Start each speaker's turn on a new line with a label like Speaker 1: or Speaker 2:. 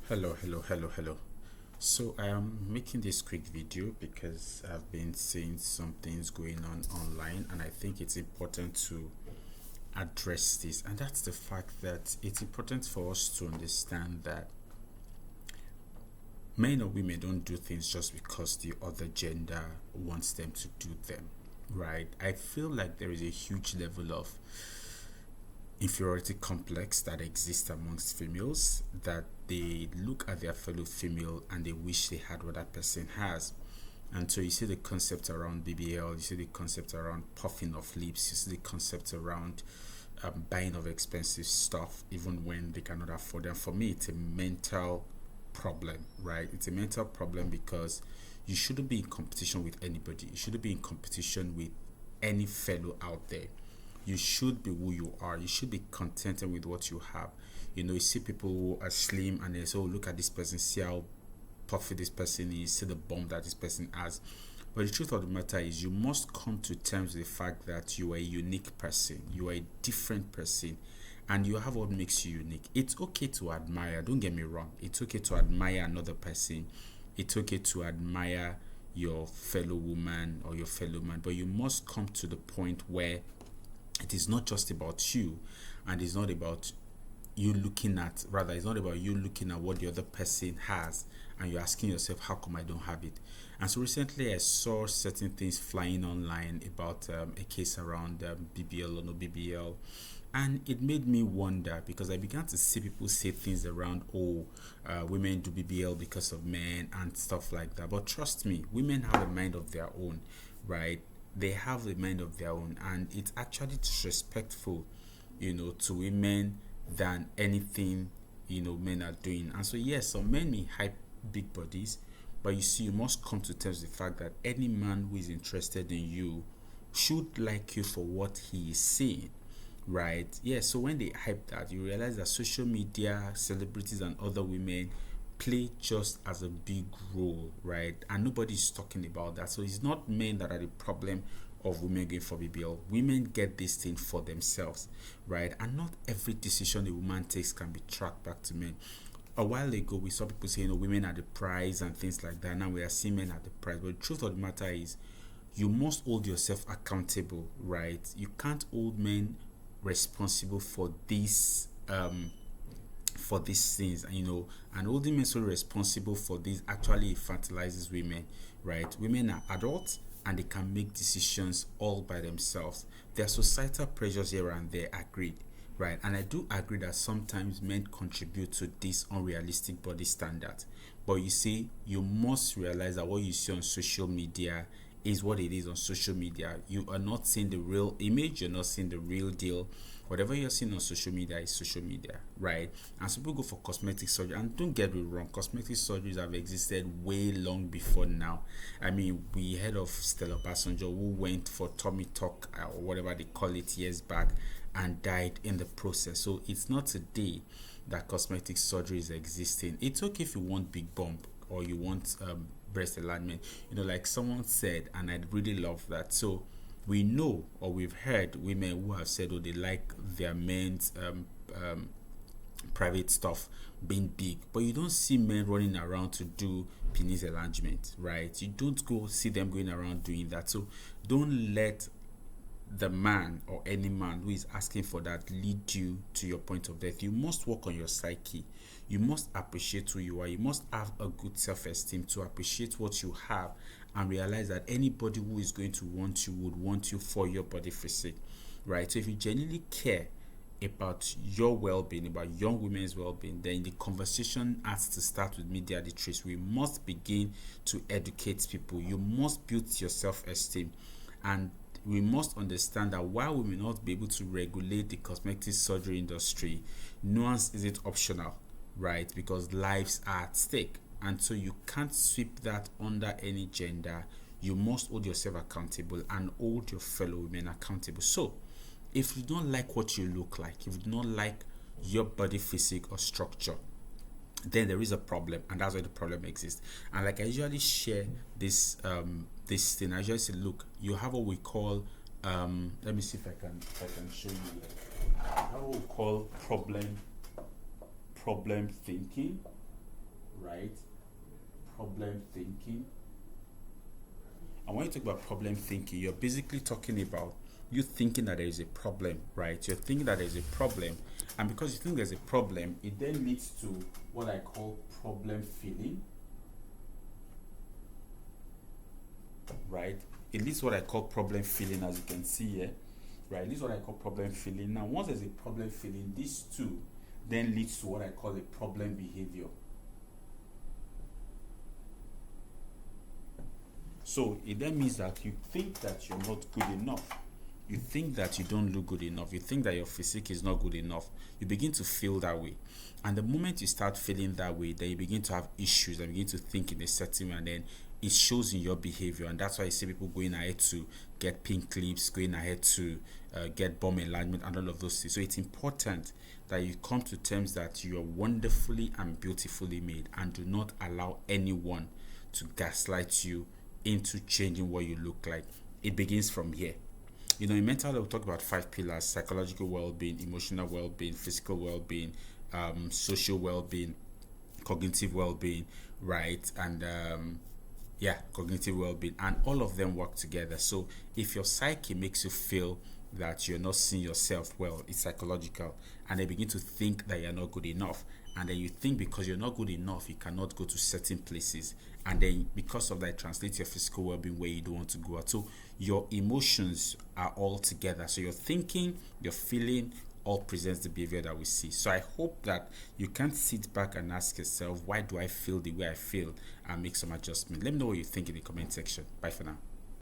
Speaker 1: Hello. So I am making this quick video because I've been seeing some things going on online, and I think it's important to address this. And that's the fact that it's important for us to understand that men or women don't do things just because the other gender wants them to do them, right? I feel like there is a huge level of inferiority complex that exists amongst females, that they look at their fellow female and they wish they had what that person has. And so you see the concept around BBL, you see the concept around puffing of lips, you see the concept around buying of expensive stuff even when they cannot afford them. For me, it's a mental problem, right? It's a mental problem because you shouldn't be in competition with anybody. You shouldn't be in competition with any fellow out there. You should be who you are. You should be contented with what you have. You see people who are slim and they say, oh, look at this person, see how puffy this person is, see the bump that this person has. But the truth of the matter is, you must come to terms with the fact that you are a unique person, you are a different person, and you have what makes you unique. It's okay to admire, don't get me wrong, it's okay to admire another person, it's okay to admire your fellow woman or your fellow man, but you must come to the point where it is not just about you, and it's not about you looking at, rather it's not about you looking at what the other person has and you're asking yourself, how come I don't have it? And so recently I saw certain things flying online about a case around BBL or no BBL, and it made me wonder because I began to see people say things around, women do BBL because of men and stuff like that. But trust me, women have a mind of their own, right? They have a mind of their own, and it's actually disrespectful, to women than anything men are doing. And so yes, some men may hype big bodies, but you see, you must come to terms with the fact that any man who is interested in you should like you for what he is saying, right? Yeah, so when they hype that, you realize that social media, celebrities and other women play just as a big role, right? And nobody's talking about that. So it's not men that are the problem of women going for BBL. Women get this thing for themselves, right? And not every decision a woman takes can be tracked back to men. A while ago, we saw people saying, women are the prize and things like that. Now we are seeing men at the prize. But the truth of the matter is, you must hold yourself accountable, right? You can't hold men responsible for these things, and holding men so responsible for this actually infantilizes women, right? Women are adults and they can make decisions all by themselves. There are societal pressures here and there, agreed, right? And I do agree that sometimes men contribute to this unrealistic body standards. But you see, you must realize that what you see on social media is what it is on social media. You are not seeing the real image, you're not seeing the real deal. Whatever you're seeing on social media is social media, right? And some people go for cosmetic surgery, and don't get me wrong, cosmetic surgeries have existed way long before now. I mean, we heard of Stella Obasanjo, who went for tummy tuck or whatever they call it years back and died in the process. So it's not today that cosmetic surgery is existing. It's okay if you want big bump or you want breast enlargement, like someone said, and I'd really love that. So we know, or we've heard women who have said, they like their men's private stuff being big, but you don't see men running around to do penis enlargement, right? You don't go see them going around doing that. So don't let the man or any man who is asking for that lead you to your point of death. You must work on your psyche. You must appreciate who you are. You must have a good self-esteem to appreciate what you have and realize that anybody who is going to want you would want you for your body physique, right? So if you genuinely care about your well-being, about young women's well-being, then the conversation has to start with media literacy. We must begin to educate people. You must build your self-esteem, and we must understand that while we may not be able to regulate the cosmetic surgery industry, nuance isn't optional, right? Because lives are at stake. And so you can't sweep that under any gender. You must hold yourself accountable and hold your fellow women accountable. So if you don't like what you look like, if you do not like your body physique or structure, then there is a problem, and that's why the problem exists. And like I usually share this thing, I usually say, look, you have what we call let me see if I can show you. How we call problem thinking, right? Problem thinking. And when you talk about problem thinking, you're basically talking about you thinking that there is a problem, right? You're thinking that there's a problem, and because you think there's a problem, it then leads to what I call problem feeling, right? It leads to what I call problem feeling, as you can see here, right? This is what I call problem feeling. Now, once there's a problem feeling, these two then leads to what I call a problem behavior. So it then means that you think that you're not good enough. You think that you don't look good enough. You think that your physique is not good enough. You begin to feel that way. And the moment you start feeling that way, then you begin to have issues and begin to think in a certain way, and then it shows in your behavior. And that's why you see people going ahead to get pink lips, going ahead to get bum enlargement, and all of those things. So it's important that you come to terms that you are wonderfully and beautifully made, and do not allow anyone to gaslight you into changing what you look like. It begins from here. You know, in mental health, we talk about 5 pillars: psychological well-being, emotional well-being, physical well-being, social well-being, cognitive well-being, right? And cognitive well-being, and all of them work together. So if your psyche makes you feel that you're not seeing yourself well, it's psychological, and they begin to think that you're not good enough, and then you think because you're not good enough, you cannot go to certain places, and then because of that, it translates your physical well-being where you don't want to go out. So your emotions are all together. So your thinking, your feeling, all presents the behavior that we see. So I hope that you can sit back and ask yourself, why do I feel the way I feel, and make some adjustment. Let me know what you think in the comment section. Bye for now.